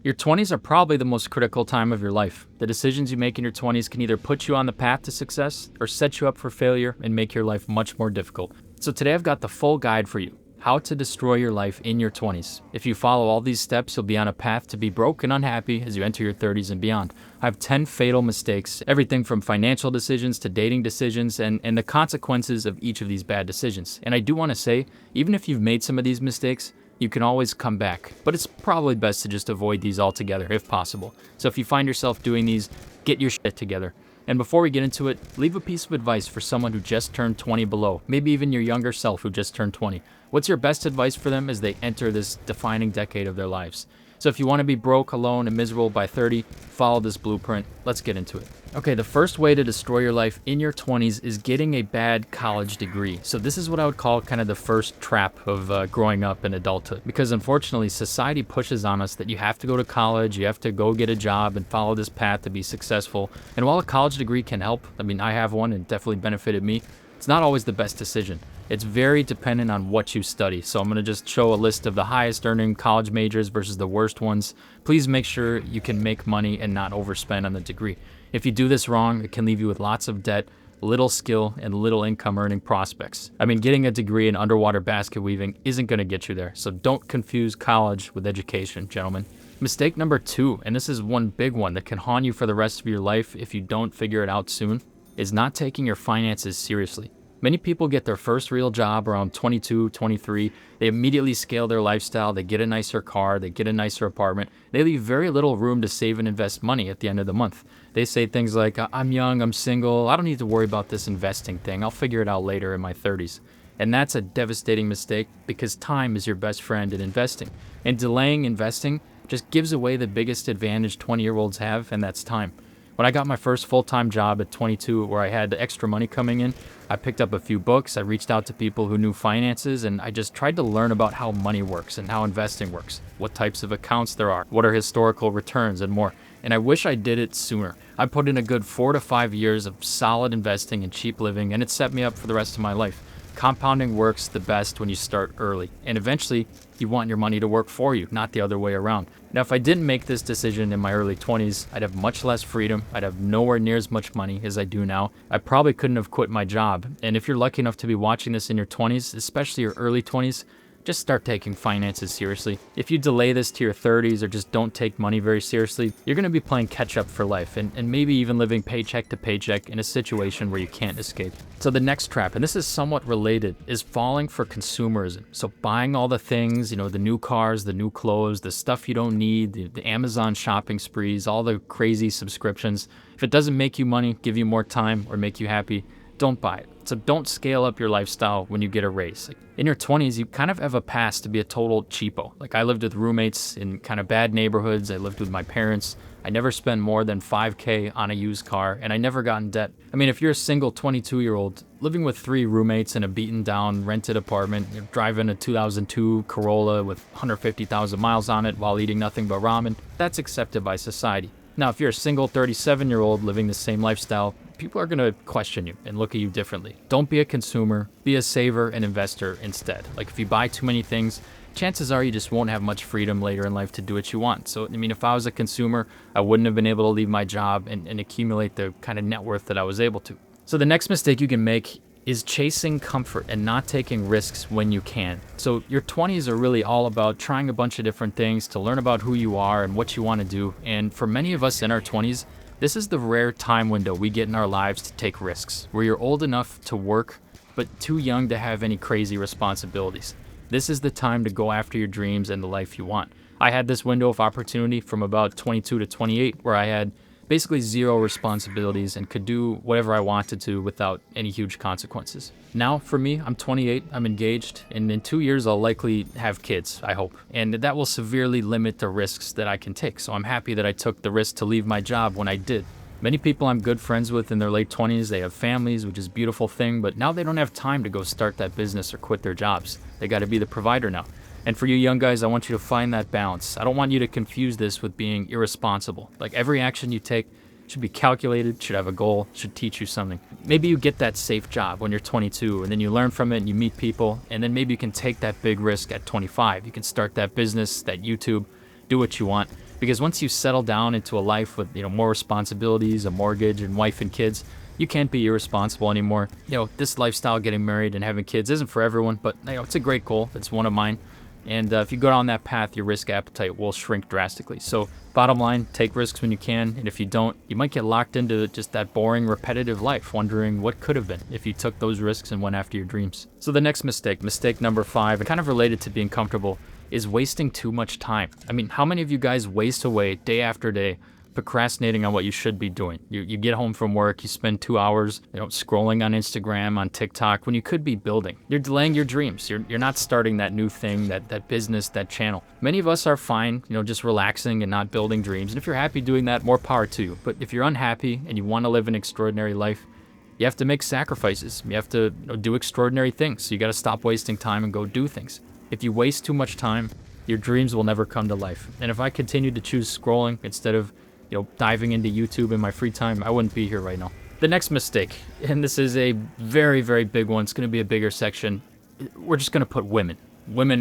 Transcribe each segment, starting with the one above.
Your 20s are probably the most critical time of your life. The decisions you make in your 20s can either put you on the path to success or set you up for failure and make your life much more difficult. So today I've got the full guide for you, how to destroy your life in your 20s. If you follow all these steps, you'll be on a path to be broke and unhappy as you enter your 30s and beyond. I have 10 fatal mistakes, everything from financial decisions to dating decisions and the consequences of each of these bad decisions. And I do want to say, even if you've made some of these mistakes, you can always come back, but it's probably best to just avoid these altogether if possible. So if you find yourself doing these, get your shit together. And before we get into it, leave a piece of advice for someone who just turned 20 below, maybe even your younger self who just turned 20. What's your best advice for them as they enter this defining decade of their lives? So if you want to be broke, alone, and miserable by 30, follow this blueprint. Let's get into it. Okay, the first way to destroy your life in your 20s is getting a bad college degree. So this is what I would call kind of the first trap of growing up in adulthood. Because unfortunately, society pushes on us that you have to go to college, you have to go get a job and follow this path to be successful. And while a college degree can help, I mean, I have one and it definitely benefited me, it's not always the best decision. It's very dependent on what you study. So I'm going to just show a list of the highest earning college majors versus the worst ones. Please make sure you can make money and not overspend on the degree. If you do this wrong, it can leave you with lots of debt, little skill, and little income earning prospects. I mean, getting a degree in underwater basket weaving isn't going to get you there. So don't confuse college with education, gentlemen. Mistake number 2, and this is one big one that can haunt you for the rest of your life if you don't figure it out soon, is not taking your finances seriously. Many people get their first real job around 22, 23. They immediately scale their lifestyle. They get a nicer car. They get a nicer apartment. They leave very little room to save and invest money at the end of the month. They say things like, I'm young, I'm single, I don't need to worry about this investing thing. I'll figure it out later in my 30s. And that's a devastating mistake because time is your best friend in investing. And delaying investing just gives away the biggest advantage 20-year-olds have, and that's time. When I got my first full-time job at 22 where I had extra money coming in, I picked up a few books, I reached out to people who knew finances, and I just tried to learn about how money works and how investing works, what types of accounts there are, what are historical returns, and more. And I wish I did it sooner. I put in a good 4 to 5 years of solid investing and cheap living, and it set me up for the rest of my life. Compounding works the best when you start early, and eventually you want your money to work for you, not the other way around. Now, if I didn't make this decision in my early 20s, I'd have much less freedom. I'd have nowhere near as much money as I do now. I probably couldn't have quit my job. And if you're lucky enough to be watching this in your 20s, especially your early 20s, just start taking finances seriously. If you delay this to your 30s or just don't take money very seriously, you're going to be playing catch up for life and maybe even living paycheck to paycheck in a situation where you can't escape. So the next trap, and this is somewhat related, is falling for consumerism. So buying all the things, the new cars, the new clothes, the stuff you don't need, the Amazon shopping sprees, all the crazy subscriptions. If it doesn't make you money, give you more time, or make you happy, don't buy it. So don't scale up your lifestyle when you get a raise. In your 20s, you kind of have a past to be a total cheapo. I lived with roommates in kind of bad neighborhoods. I lived with my parents. I never spent more than $5,000 on a used car, and I never got in debt. I mean, if you're a single 22-year-old living with 3 roommates in a beaten down rented apartment, you're driving a 2002 Corolla with 150,000 miles on it while eating nothing but ramen, that's accepted by society. Now, if you're a single 37-year-old living the same lifestyle, people are going to question you and look at you differently. Don't be a consumer, be a saver and investor instead. If you buy too many things, chances are you just won't have much freedom later in life to do what you want. So, if I was a consumer, I wouldn't have been able to leave my job and accumulate the kind of net worth that I was able to. So the next mistake you can make is chasing comfort and not taking risks when you can. So your 20s are really all about trying a bunch of different things to learn about who you are and what you want to do. And for many of us in our 20s, this is the rare time window we get in our lives to take risks, where you're old enough to work, but too young to have any crazy responsibilities. This is the time to go after your dreams and the life you want. I had this window of opportunity from about 22 to 28, where I had basically zero responsibilities and could do whatever I wanted to without any huge consequences. Now, for me, I'm 28, I'm engaged, and in 2 years I'll likely have kids, I hope. And that will severely limit the risks that I can take. So I'm happy that I took the risk to leave my job when I did. Many people I'm good friends with in their late 20s, they have families, which is a beautiful thing, but now they don't have time to go start that business or quit their jobs. They got to be the provider now. And for you young guys, I want you to find that balance. I don't want you to confuse this with being irresponsible. Every action you take should be calculated, should have a goal, should teach you something. Maybe you get that safe job when you're 22, and then you learn from it and you meet people, and then maybe you can take that big risk at 25. You can start that business, that YouTube, do what you want. Because once you settle down into a life with, more responsibilities, a mortgage and wife and kids, you can't be irresponsible anymore. This lifestyle, getting married and having kids, isn't for everyone, but it's a great goal. It's one of mine. And if you go down that path, your risk appetite will shrink drastically. So bottom line, take risks when you can. And if you don't, you might get locked into just that boring, repetitive life, wondering what could have been if you took those risks and went after your dreams. So the next mistake number 5, and kind of related to being comfortable, is wasting too much time. I mean, how many of you guys waste away day after day procrastinating on what you should be doing? You get home from work, you spend 2 hours, scrolling on Instagram, on TikTok, when you could be building. You're delaying your dreams. You're not starting that new thing, that business, that channel. Many of us are fine, just relaxing and not building dreams. And if you're happy doing that, more power to you. But if you're unhappy and you want to live an extraordinary life, you have to make sacrifices. You have to do extraordinary things. So you got to stop wasting time and go do things. If you waste too much time, your dreams will never come to life. And if I continued to choose scrolling instead of diving into YouTube in my free time, I wouldn't be here right now. The next mistake, and this is a very, very big one. It's going to be a bigger section. We're just going to put women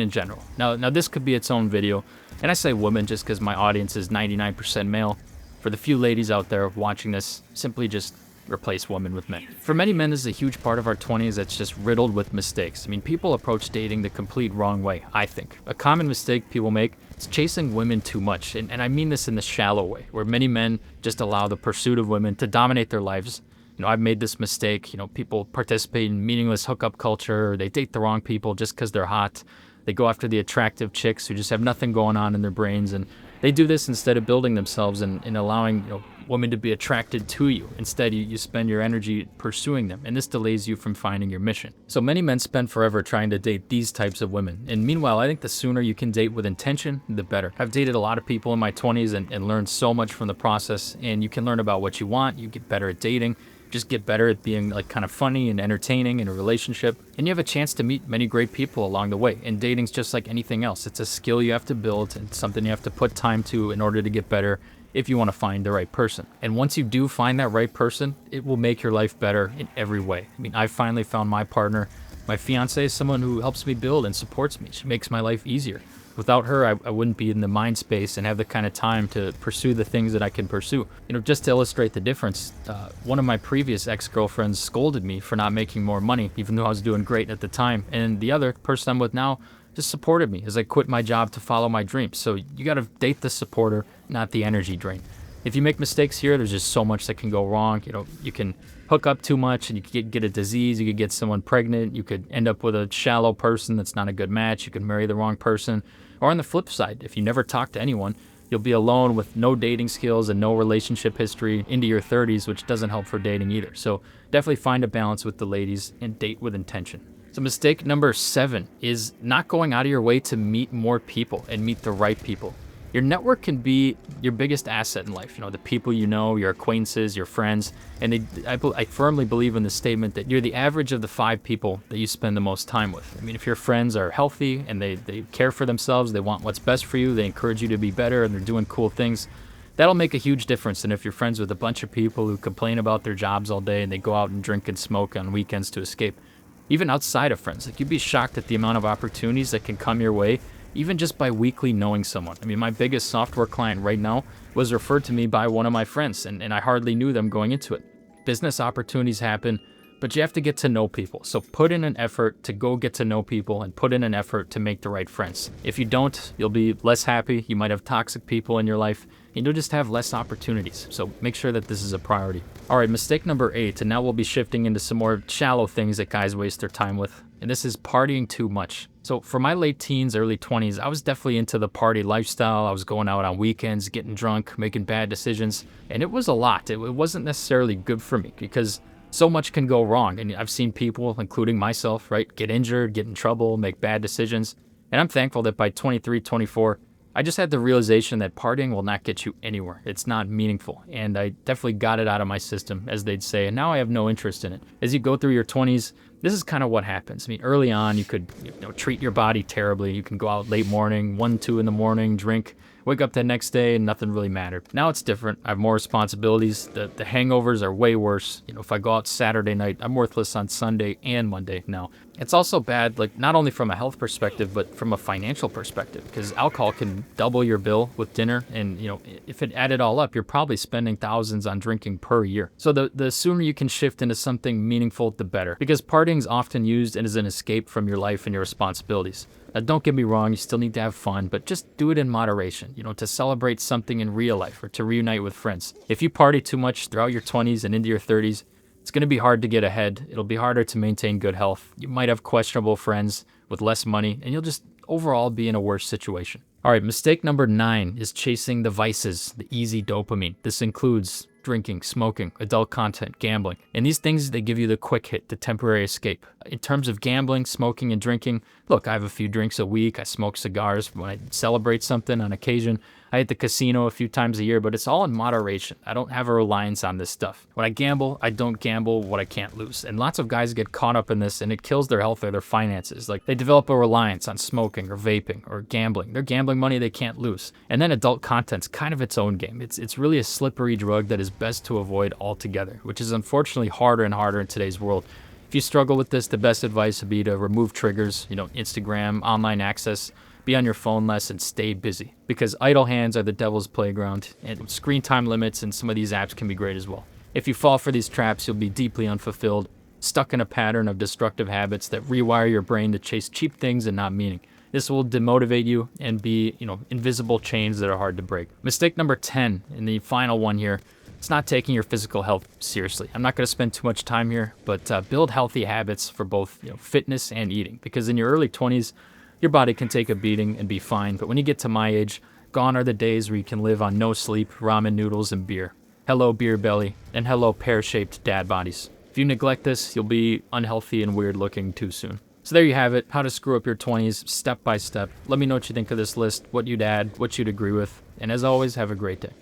in general. Now this could be its own video. And I say women just because my audience is 99% male. For the few ladies out there watching this, simply just replace women with men. For many men, this is a huge part of our 20s that's just riddled with mistakes. I mean, people approach dating the complete wrong way, I think. A common mistake people make is chasing women too much. And I mean this in the shallow way, where many men just allow the pursuit of women to dominate their lives. I've made this mistake. People participate in meaningless hookup culture. They date the wrong people just because they're hot. They go after the attractive chicks who just have nothing going on in their brains. And they do this instead of building themselves and allowing, women to be attracted to you. Instead, you spend your energy pursuing them, and this delays you from finding your mission. So many men spend forever trying to date these types of women. And meanwhile, I think the sooner you can date with intention, the better. I've dated a lot of people in my 20s and learned so much from the process. And you can learn about what you want. You get better at dating. Just get better at being kind of funny and entertaining in a relationship. And you have a chance to meet many great people along the way. And dating's just like anything else. It's a skill you have to build and something you have to put time to in order to get better if you want to find the right person. And once you do find that right person, it will make your life better in every way. I mean, I finally found my partner. My fiance is someone who helps me build and supports me. She makes my life easier. Without her, I wouldn't be in the mind space and have the kind of time to pursue the things that I can pursue. Just to illustrate the difference, one of my previous ex-girlfriends scolded me for not making more money, even though I was doing great at the time. And the other person I'm with now just supported me as I quit my job to follow my dreams. So you got to date the supporter, not the energy drain. If you make mistakes here, there's just so much that can go wrong. You can hook up too much and you could get a disease. You could get someone pregnant. You could end up with a shallow person that's not a good match. You could marry the wrong person. Or on the flip side, if you never talk to anyone, you'll be alone with no dating skills and no relationship history into your 30s, which doesn't help for dating either. So definitely find a balance with the ladies and date with intention. So mistake number 7 is not going out of your way to meet more people and meet the right people. Your network can be your biggest asset in life. The people your acquaintances, your friends. And I firmly believe in the statement that you're the average of the 5 people that you spend the most time with. I mean, if your friends are healthy and they care for themselves, they want what's best for you, they encourage you to be better, and they're doing cool things, that'll make a huge difference than if you're friends with a bunch of people who complain about their jobs all day and they go out and drink and smoke on weekends to escape. Even outside of friends, you'd be shocked at the amount of opportunities that can come your way even just by weekly knowing someone. I mean, my biggest software client right now was referred to me by one of my friends, and I hardly knew them going into it. Business opportunities happen, but you have to get to know people. So put in an effort to go get to know people and put in an effort to make the right friends. If you don't, you'll be less happy. You might have toxic people in your life, and you'll just have less opportunities. So make sure that this is a priority. All right, mistake number 8, and now we'll be shifting into some more shallow things that guys waste their time with, and this is partying too much. So for my late teens, early 20s, I was definitely into the party lifestyle. I was going out on weekends, getting drunk, making bad decisions, and it was a lot. It wasn't necessarily good for me because so much can go wrong. And I've seen people, including myself, right, get injured, get in trouble, make bad decisions. And I'm thankful that by 23, 24, I just had the realization that partying will not get you anywhere. It's not meaningful. And I definitely got it out of my system, as they'd say, and now I have no interest in it. As you go through your 20s, this is kind of what happens. I mean, early on, you could treat your body terribly. You can go out late morning, 1, 2 in the morning, drink, wake up the next day, and nothing really mattered. Now it's different. I have more responsibilities. The hangovers are way worse. If I go out Saturday night, I'm worthless on Sunday and Monday now. It's also bad, like not only from a health perspective, but from a financial perspective, because alcohol can double your bill with dinner. And, if it added all up, you're probably spending thousands on drinking per year. So the sooner you can shift into something meaningful, the better, because partying is often used as an escape from your life and your responsibilities. Now, don't get me wrong, you still need to have fun, but just do it in moderation, to celebrate something in real life or to reunite with friends. If you party too much throughout your 20s and into your 30s, it's going to be hard to get ahead. It'll be harder to maintain good health. You might have questionable friends with less money, and you'll just overall be in a worse situation. All right, mistake number 9 is chasing the vices, the easy dopamine. This includes drinking, smoking, adult content, gambling. And these things, they give you the quick hit, the temporary escape. In terms of gambling, smoking, and drinking, look, I have a few drinks a week. I smoke cigars when I celebrate something on occasion. I hit the casino a few times a year, but it's all in moderation. I don't have a reliance on this stuff. When I gamble, I don't gamble what I can't lose. And lots of guys get caught up in this, and it kills their health or their finances. Like, they develop a reliance on smoking or vaping or gambling. They're gambling money they can't lose. And then adult content's kind of its own game. It's really a slippery drug that is best to avoid altogether, which is unfortunately harder and harder in today's world. If you struggle with this, the best advice would be to remove triggers, Instagram, online access, be on your phone less, and stay busy, because idle hands are the devil's playground, and screen time limits and some of these apps can be great as well. If you fall for these traps, you'll be deeply unfulfilled, stuck in a pattern of destructive habits that rewire your brain to chase cheap things and not meaning. This will demotivate you and be, invisible chains that are hard to break. Mistake number 10, and the final one here, it's not taking your physical health seriously. I'm not going to spend too much time here, but build healthy habits for both fitness and eating, because in your early 20s, your body can take a beating and be fine, but when you get to my age, gone are the days where you can live on no sleep, ramen noodles, and beer. Hello, beer belly, and hello, pear-shaped dad bodies. If you neglect this, you'll be unhealthy and weird-looking too soon. So there you have it, how to screw up your 20s step by step. Let me know what you think of this list, what you'd add, what you'd agree with, and as always, have a great day.